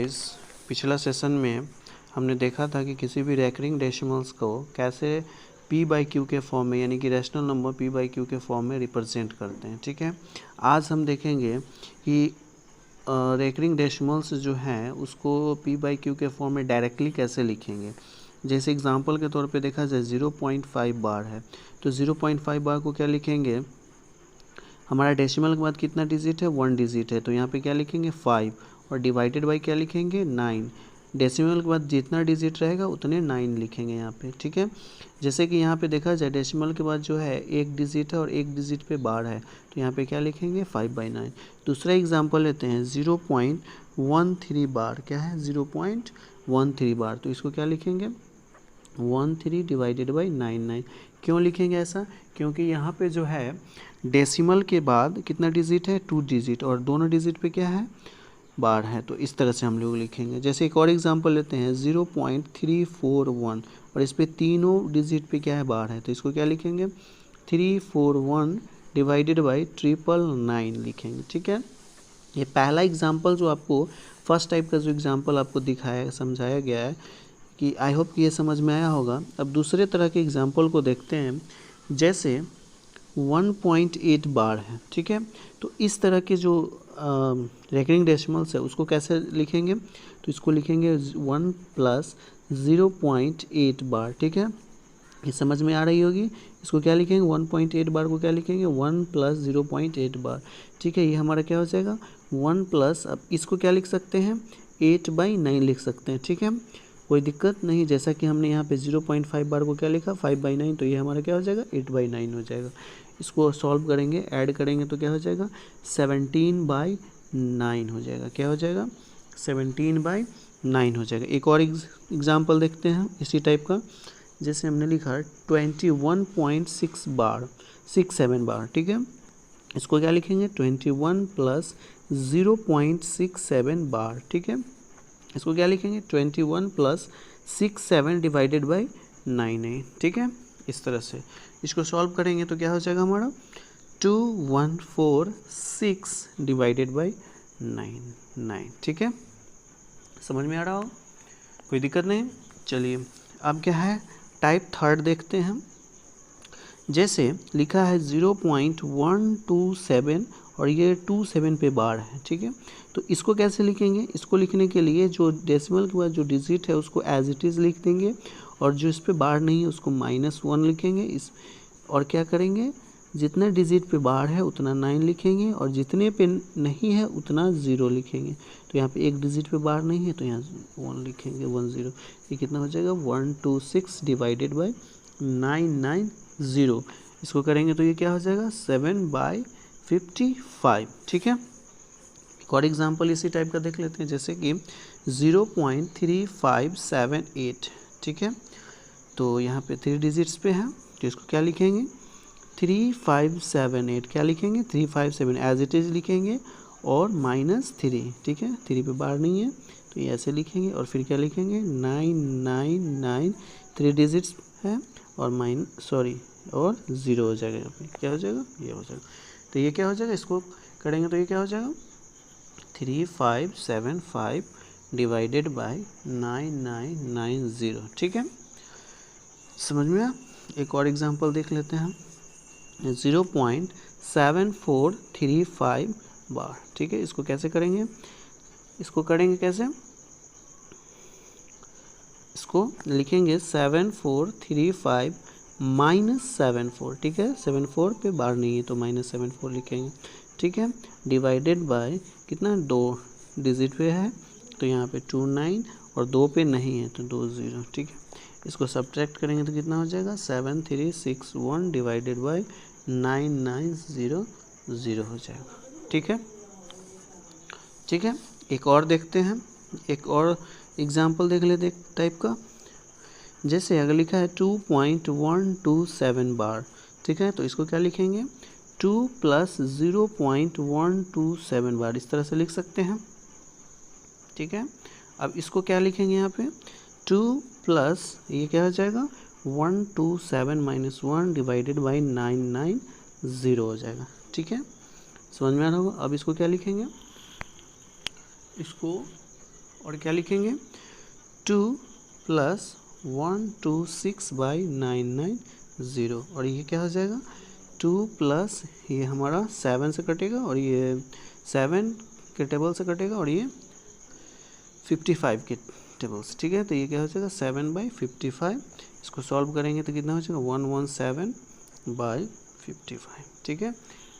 Guys, पिछला session में हमने देखा था कि किसी भी रैकरिंग डेसिमल्स को कैसे p बाई क्यू के फॉर्म में यानी कि rational number p by Q के फॉर्म में रिप्रेजेंट करते हैं। ठीक है, आज हम देखेंगे कि रैकरिंग डेसिमल्स जो हैं उसको p बाई क्यू के फॉर्म में डायरेक्टली कैसे लिखेंगे। जैसे एग्जांपल के तौर पे देखा जाए 0.5 बार है, तो 0.5 बार को क्या लिखेंगे, हमारा डेसिमल के बाद कितना डिजिट है, 1 डिजिट है, तो यहाँ पे क्या लिखेंगे 5 और डिवाइडेड बाई क्या लिखेंगे 9। डेसिमल के बाद जितना डिजिट रहेगा उतने 9 लिखेंगे यहाँ पे। ठीक है, जैसे कि यहाँ पे देखा जाए डेसिमल के बाद जो है एक डिजिट है और एक डिजिट पे बार है, तो यहाँ पे क्या लिखेंगे 5/9। दूसरा एग्जाम्पल लेते हैं 0.13 बार, क्या है 0.13 बार, तो इसको क्या लिखेंगे 13 डिवाइडेड बाई 9। क्यों लिखेंगे ऐसा, क्योंकि यहाँ पे जो है डेसिमल के बाद कितना डिजिट है 2 डिजिट और दोनों डिजिट पे क्या है बार है, तो इस तरह से हम लोग लिखेंगे। जैसे एक और एग्जांपल लेते हैं 0.341 और इस पे तीनों डिजिट पे क्या है बार है, तो इसको क्या लिखेंगे 341 डिवाइडेड बाई 999 लिखेंगे। ठीक है, ये पहला एग्जांपल जो आपको फर्स्ट टाइप का जो एग्जांपल आपको दिखाया समझाया गया है कि आई होप कि ये समझ में आया होगा। अब दूसरे तरह के एग्जांपल को देखते हैं, जैसे 1.8 बार है। ठीक है, तो इस तरह के जो रैकरिंग डेसिमल्स है उसको कैसे लिखेंगे, तो इसको लिखेंगे 1 प्लस 0.8 बार। ठीक है, ये समझ में आ रही होगी। इसको क्या लिखेंगे 1.8 बार को क्या लिखेंगे 1 प्लस 0.8 बार। ठीक है, ये हमारा क्या हो जाएगा 1 प्लस, अब इसको क्या लिख सकते हैं 8/9 लिख सकते हैं। ठीक है, कोई दिक्कत नहीं। जैसा कि हमने यहाँ पे 0.5 बार को क्या लिखा 5/9, तो ये हमारा क्या हो जाएगा 8/9 हो जाएगा। इसको सॉल्व करेंगे, ऐड करेंगे तो क्या हो जाएगा 17/9 हो जाएगा। क्या हो जाएगा 17/9 हो जाएगा। एक और एग्जाम्पल देखते हैं इसी टाइप का, जैसे हमने लिखा 21.67 बार। ठीक है, इसको क्या लिखेंगे 21 प्लस 0.67 बार। ठीक है, इसको क्या लिखेंगे 21 प्लस 67 डिवाइडेड बाई 9। ठीक है, इस तरह से इसको सॉल्व करेंगे तो क्या हो जाएगा हमारा 2146 डिवाइडेड बाई 9। ठीक है, समझ में आ रहा हो, कोई दिक्कत नहीं। चलिए अब क्या है टाइप थर्ड देखते हैं। जैसे लिखा है 0.127 और ये 27 पे बार है। ठीक है, तो इसको कैसे लिखेंगे, इसको लिखने के लिए जो डेसिमल के बाद जो डिजिट है उसको एज इट इज़ लिख देंगे और जो इस पे बार नहीं है उसको -1 लिखेंगे इस, और क्या करेंगे जितने डिजिट पे बार है उतना 9 लिखेंगे और जितने पे नहीं है उतना 0 लिखेंगे। तो यहाँ पे एक डिजिट पे बार नहीं है तो यहाँ 1 लिखेंगे 10। ये कितना हो जाएगा 126 डिवाइडेड बाई 990। इसको करेंगे तो ये क्या हो जाएगा 7/55। ठीक है, एक और एग्जाम्पल इसी टाइप का देख लेते हैं, जैसे कि 0.3578। ठीक है, तो यहाँ पे 3 डिजिट्स पे है, तो इसको क्या लिखेंगे 3578। क्या लिखेंगे 357 एज इट इज़ लिखेंगे और -3। ठीक है, 3 पे बार नहीं है तो ये ऐसे लिखेंगे और फिर क्या लिखेंगे 999, 3 डिजिट्स है और और 0 हो जाएगा। यहाँ पे क्या हो जाएगा ये हो जाएगा, तो ये क्या हो जाएगा, इसको करेंगे तो ये क्या हो जाएगा 3575 डिवाइडेड बाई 9990। ठीक है, समझ में आया। एक और एग्जांपल देख लेते हैं 0.7435 बार। ठीक है, इसको कैसे करेंगे, इसको करेंगे कैसे, इसको लिखेंगे 7435 -74। ठीक है, 74 पे बार नहीं है तो -74 लिखेंगे। ठीक है, डिवाइडेड बाय कितना 2 डिजिट पे है तो यहाँ पे 29 और 2 पे नहीं है तो 20। ठीक है, इसको सब्ट्रैक्ट करेंगे तो कितना हो जाएगा 7361 डिवाइडेड बाई 9900 हो जाएगा। ठीक है, ठीक है, एक और देखते हैं, एक और एग्जांपल देख लेते एक टाइप का। जैसे अगर लिखा है 2.127 बार। ठीक है, तो इसको क्या लिखेंगे 2 प्लस 0.127 बार, इस तरह से लिख सकते हैं। ठीक है, अब इसको क्या लिखेंगे यहाँ पे 2 प्लस ये क्या हो जाएगा 127 - 1 डिवाइडेड बाई 990 हो जाएगा। ठीक है, समझ में आ रहा होगा। अब इसको क्या लिखेंगे, इसको और क्या लिखेंगे 2 + 126/990 और ये क्या हो जाएगा 2 प्लस ये हमारा 7 से कटेगा और ये 7 के टेबल से कटेगा और ये 55 के टेबल से, ठीक है। तो ये क्या हो जाएगा 7/55, इसको सॉल्व करेंगे तो कितना हो जाएगा 117/55, ठीक है।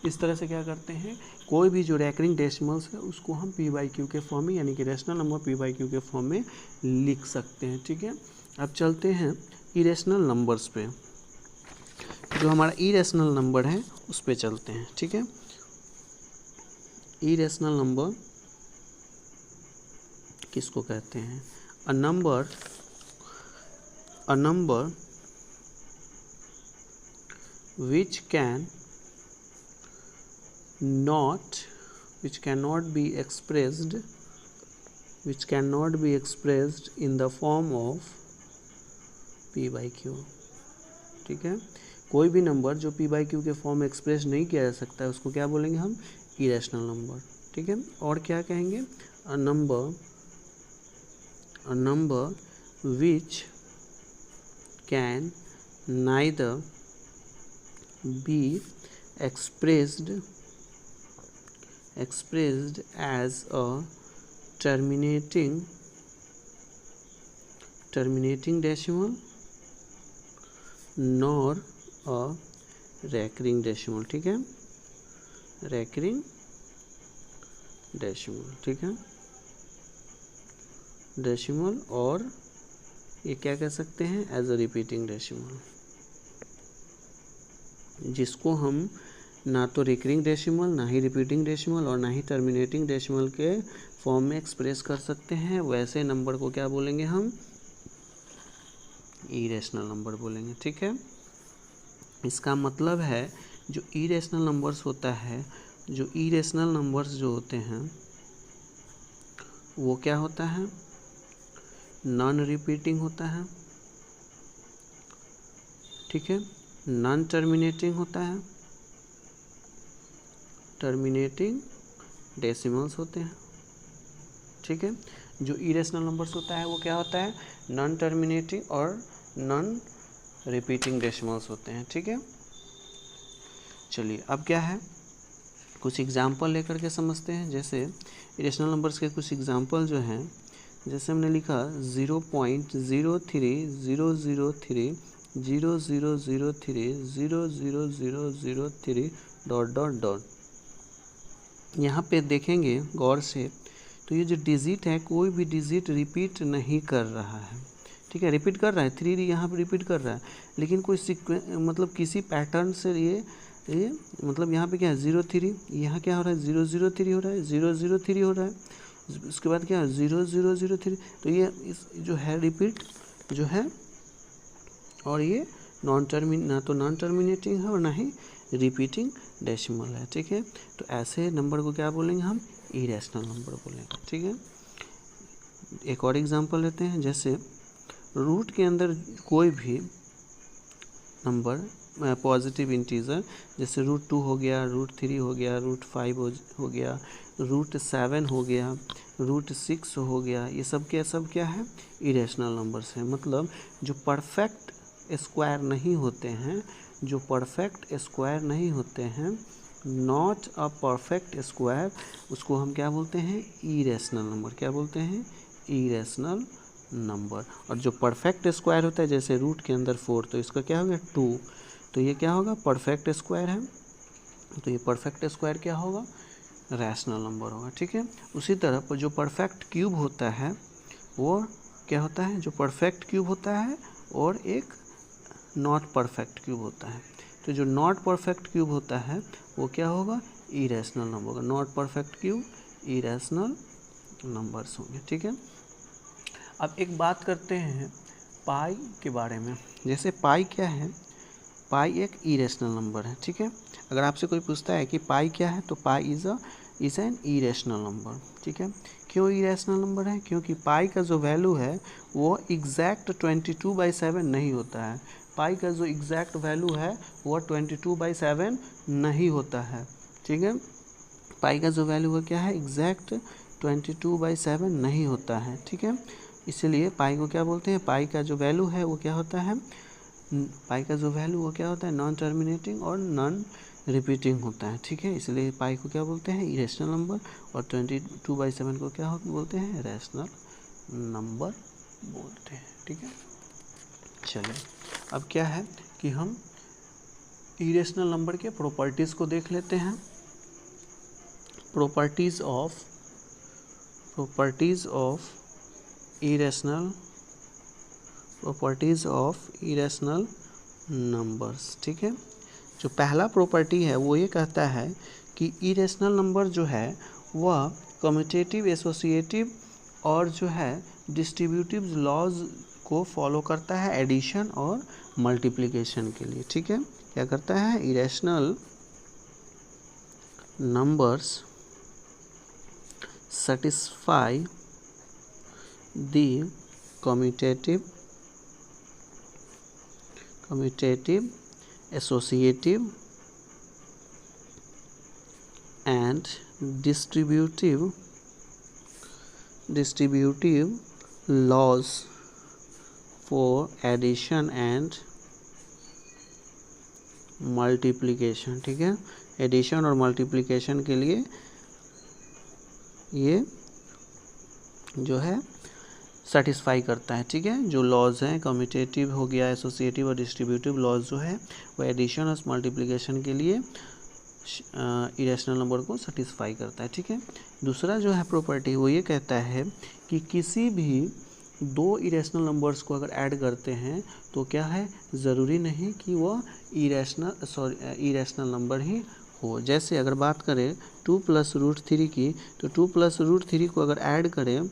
इस तरह से क्या करते हैं, कोई भी जो रैकरिंग डेसिमल्स है उसको हम p/q के फॉर्म में यानी कि रैशनल नंबर p/q के फॉर्म में लिख सकते हैं, ठीक है। अब चलते हैं इरेशनल नंबर्स पे, जो हमारा इरेशनल नंबर है उस पे चलते हैं, ठीक है। इरेशनल नंबर किसको कहते हैं, a number which cannot be expressed in the form of p/q, ठीक है। कोई भी नंबर जो p/q के फॉर्म में एक्सप्रेस नहीं किया जा सकता है उसको क्या बोलेंगे हम, इरेशनल नंबर, ठीक है। और क्या कहेंगे, a number which can neither be expressed as a terminating decimal nor a recurring decimal, ठीक है, recurring decimal, ठीक है, डेसिमल, और ये क्या कह सकते हैं एज अ रिपीटिंग डेसिमल, जिसको हम ना तो रिकरिंग डेसिमल, ना ही रिपीटिंग डेसिमल और ना ही टर्मिनेटिंग डेसिमल के फॉर्म में एक्सप्रेस कर सकते हैं, वैसे नंबर को क्या बोलेंगे हम, इरेशनल नंबर बोलेंगे, ठीक है। इसका मतलब है जो इरेशनल नंबर्स होता है, जो इरेशनल नंबर्स जो होते हैं वो क्या होता है, नॉन रिपीटिंग होता है, ठीक है, नॉन टर्मिनेटिंग होता है, टर्मिनेटिंग डेसिमल्स होते हैं, ठीक है। जो इरेशनल नंबर्स होता है वो क्या होता है, नॉन टर्मिनेटिंग और नॉन रिपीटिंग डेसिमल्स होते हैं, ठीक है। चलिए अब क्या है, कुछ एग्जाम्पल लेकर के समझते हैं। जैसे इरेशनल नंबर्स के कुछ एग्जाम्पल जो हैं, जैसे हमने लिखा 0.0300003000003 ... यहाँ पे देखेंगे गौर से तो ये जो डिजिट है, कोई भी डिजिट रिपीट नहीं कर रहा है, ठीक है, रिपीट कर रहा है 3 यहाँ पे रिपीट कर रहा है, लेकिन कोई मतलब किसी पैटर्न से ये मतलब यहाँ पे क्या है 03, यहाँ क्या हो रहा है 003 हो रहा है, 003 हो रहा है, उसके बाद क्या है 0003, तो ये इस जो है रिपीट जो है, और ये ना तो नॉन टर्मिनेटिंग है और ना ही रिपीटिंग डेसिमल है, ठीक है। तो ऐसे नंबर को क्या बोलेंगे हम, इरेशनल नंबर बोलेंगे, ठीक है। एक और एग्जांपल लेते हैं, जैसे रूट के अंदर कोई भी नंबर पॉजिटिव इंटीजर, जैसे √2 हो गया, √3 हो गया, √5 हो गया, √7 हो गया, √6 हो गया, ये सब क्या है, इरेशनल नंबर्स हैं। मतलब जो परफेक्ट स्क्वायर नहीं होते हैं, जो परफेक्ट स्क्वायर नहीं होते हैं, नॉट अ परफेक्ट स्क्वायर, उसको हम क्या बोलते हैं, इरेशनल नंबर, क्या बोलते हैं, इरेशनल नंबर। और जो परफेक्ट स्क्वायर होता है, जैसे रूट के अंदर 4, तो इसका क्या होगा 2, तो ये क्या होगा, परफेक्ट स्क्वायर है, तो ये परफेक्ट स्क्वायर क्या होगा, रैशनल नंबर होगा, ठीक है। उसी तरह जो परफेक्ट क्यूब होता है वो क्या होता है, जो परफेक्ट क्यूब होता है और एक नॉट परफेक्ट क्यूब होता है, तो जो नॉट परफेक्ट क्यूब होता है वो क्या होगा, इरेशनल नंबर होगा, not perfect cube irrational numbers होंगे, ठीक है। अब एक बात करते हैं पाई के बारे में। जैसे पाई क्या है, पाई एक इरेशनल नंबर है, ठीक है। अगर आपसे कोई पूछता है कि पाई क्या है, तो पाई इज़ एन इरेशनल नंबर, ठीक है। क्यों इरेशनल नंबर है, क्योंकि पाई का जो वैल्यू है वो एग्जैक्ट 22/7 नहीं होता है, पाई का जो एग्जैक्ट वैल्यू है वो 22/7 नहीं होता है, ठीक है। पाई का जो वैल्यू है क्या है, एग्जैक्ट 22/7 नहीं होता है, ठीक है। इसलिए पाई को क्या बोलते हैं, पाई का जो वैल्यू है वो क्या होता है, पाई का जो वैल्यू वो क्या होता है, नॉन टर्मिनेटिंग और नॉन रिपीटिंग होता है, ठीक है। इसलिए पाई को क्या बोलते हैं, इरेशनल नंबर, और 22/7 को क्या बोलते हैं, रैशनल नंबर बोलते हैं, ठीक है। चलिए अब क्या है कि हम इरेशनल नंबर के प्रॉपर्टीज़ को देख लेते हैं। प्रॉपर्टीज़ ऑफ इरेशनल नंबर्स, ठीक है। जो पहला प्रॉपर्टी है वो ये कहता है कि इरेशनल नंबर जो है वह कम्यूटेटिव, एसोसिएटिव और जो है डिस्ट्रीब्यूटिव लॉज को फॉलो करता है एडिशन और मल्टीप्लिकेशन के लिए, ठीक है। क्या करता है, irrational numbers satisfy the commutative, associative and distributive laws for addition and multiplication, ठीक है। एडिशन और मल्टीप्लिकेशन के लिए ये जो है सेटिस्फाई करता है, ठीक है। जो लॉज हैं, कम्यूटेटिव हो गया, एसोसिएटिव और डिस्ट्रीब्यूटिव लॉज जो है वो एडिशन और मल्टीप्लिकेशन के लिए इरेशनल नंबर को सेटिस्फाई करता है, ठीक है। दूसरा जो है प्रॉपर्टी वो ये कहता है कि किसी भी दो इरेशनल नंबर्स को अगर ऐड करते हैं तो क्या है, ज़रूरी नहीं कि वह इरेशनल नंबर ही हो। जैसे अगर बात करें 2 + √3 की, तो 2 + √3 को अगर ऐड करें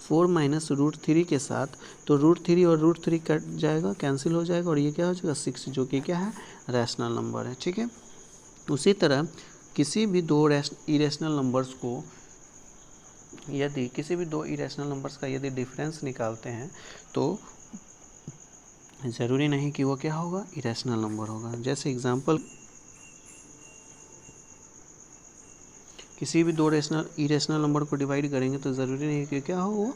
4 - √3 के साथ, तो √3 और √3 कट जाएगा, कैंसिल हो जाएगा, और ये क्या हो जाएगा 6, जो कि क्या है, रैशनल नंबर है, ठीक है। उसी तरह किसी भी दो इरेशनल नंबर्स को, यदि किसी भी दो इरेशनल नंबर्स का यदि डिफरेंस निकालते हैं तो ज़रूरी नहीं कि वो क्या होगा, इरेशनल नंबर होगा। जैसे एग्जांपल, किसी भी दो इरेशनल नंबर को डिवाइड करेंगे तो ज़रूरी नहीं कि क्या हो वो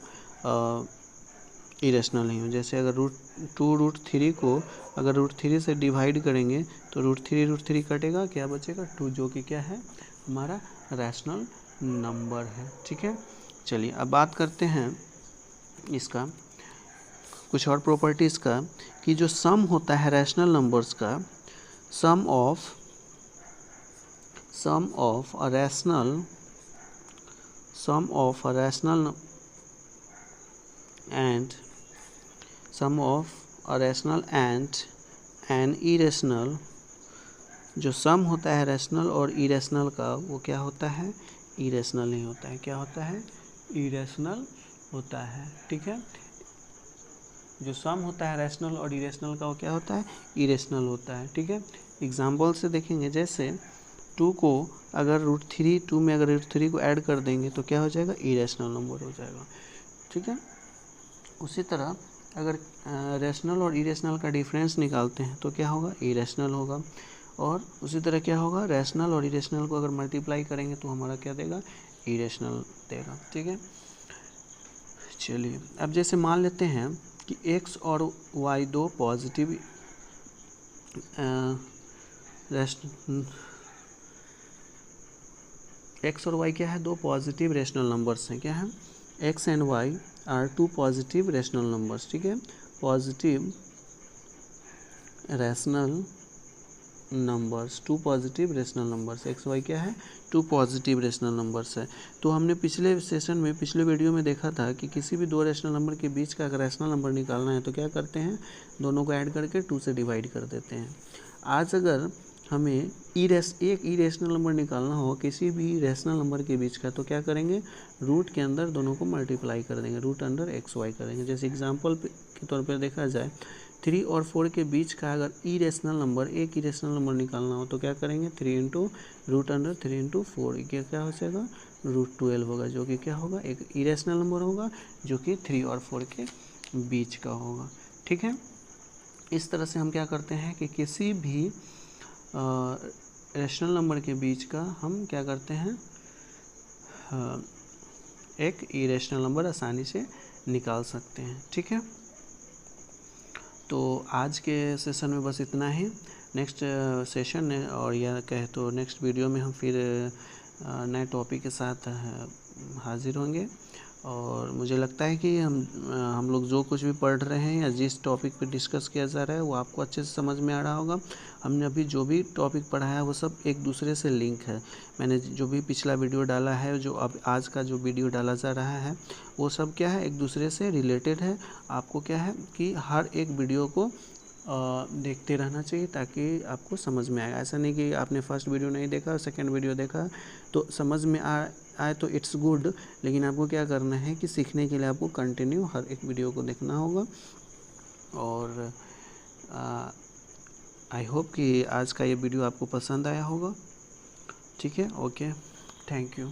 इरेशनल नहीं हो। जैसे अगर √2 को अगर √3 से डिवाइड करेंगे तो √3 कटेगा, क्या बचेगा 2, जो कि क्या है, हमारा रैशनल नंबर है, ठीक है। चलिए अब बात करते हैं इसका कुछ और प्रॉपर्टीज़ का, कि जो सम होता है रैशनल नंबर्स का, sum of a rational and an irrational, जो सम होता है रैशनल और इरेशनल का वो क्या होता है, इरेशनल नहीं होता है। क्या होता है, इरेशनल होता है, ठीक है। जो सम होता है रैशनल और इरेशनल का वो क्या होता है, इरेशनल होता है, ठीक है। एग्जाम्पल से देखेंगे, जैसे 2 को अगर √3, 2 में अगर √3 को ऐड कर देंगे तो क्या हो जाएगा, इरेशनल नंबर हो जाएगा, ठीक है। उसी तरह अगर रैशनल और इरेशनल का डिफरेंस निकालते हैं तो क्या होगा, इरेशनल होगा। और उसी तरह क्या होगा, रैशनल और इरेशनल को अगर मल्टीप्लाई करेंगे तो हमारा क्या देगा, इरेशनल देगा, ठीक है। चलिए अब जैसे मान लेते हैं कि x और y दो पॉजिटिव x और y क्या है, दो पॉजिटिव रेशनल नंबर्स हैं, क्या है, x and y are 2 positive rational numbers, ठीक है। Positive rational numbers, 2 positive rational numbers, x y क्या है, 2 पॉजिटिव रेशनल नंबर्स है। तो हमने पिछले सेशन में, पिछले वीडियो में देखा था कि किसी भी दो रेशनल नंबर के बीच का अगर रेशनल नंबर निकालना है तो क्या करते हैं, दोनों को ऐड करके 2 से डिवाइड कर देते हैं। आज अगर हमें एक इरेशनल नंबर निकालना हो किसी भी रेशनल नंबर के बीच का, तो क्या करेंगे, रूट के अंदर दोनों को मल्टीप्लाई कर देंगे, रूट अंडर एक्स वाई करेंगे। जैसे एग्जांपल के तौर पर देखा जाए, 3 और 4 के बीच का अगर इरेशनल नंबर, एक इरेशनल नंबर निकालना हो तो क्या करेंगे, 3 इंटू रूट अंडर 3 इंटू 4, ये क्या हो जाएगा, √12 होगा, जो कि क्या होगा, एक इरेशनल नंबर होगा जो कि 3 और 4 के बीच का होगा, ठीक है। इस तरह से हम क्या करते हैं कि किसी भी रेशनल नंबर के बीच का हम क्या करते हैं, एक इरेशनल नंबर आसानी से निकाल सकते हैं। ठीक है, तो आज के सेशन में बस इतना ही। नेक्स्ट सेशन और या कहे तो नेक्स्ट वीडियो में हम फिर नए टॉपिक के साथ हाजिर होंगे। और मुझे लगता है कि हम लोग जो कुछ भी पढ़ रहे हैं या जिस टॉपिक पे डिस्कस किया जा रहा है वो आपको अच्छे से समझ में आ रहा होगा। हमने अभी जो भी टॉपिक पढ़ा है वो सब एक दूसरे से लिंक है। मैंने जो भी पिछला वीडियो डाला है, जो अब आज का जो वीडियो डाला जा रहा है, वो सब क्या है, एक दूसरे से रिलेटेड है। आपको क्या है कि हर एक वीडियो को देखते रहना चाहिए ताकि आपको समझ में आएगा। ऐसा नहीं कि आपने फर्स्ट वीडियो नहीं देखा, सेकंड वीडियो देखा तो समझ में आए तो इट्स गुड, लेकिन आपको क्या करना है कि सीखने के लिए आपको कंटिन्यू हर एक वीडियो को देखना होगा। और आई होप कि आज का ये वीडियो आपको पसंद आया होगा। ठीक है, ओके, थैंक यू।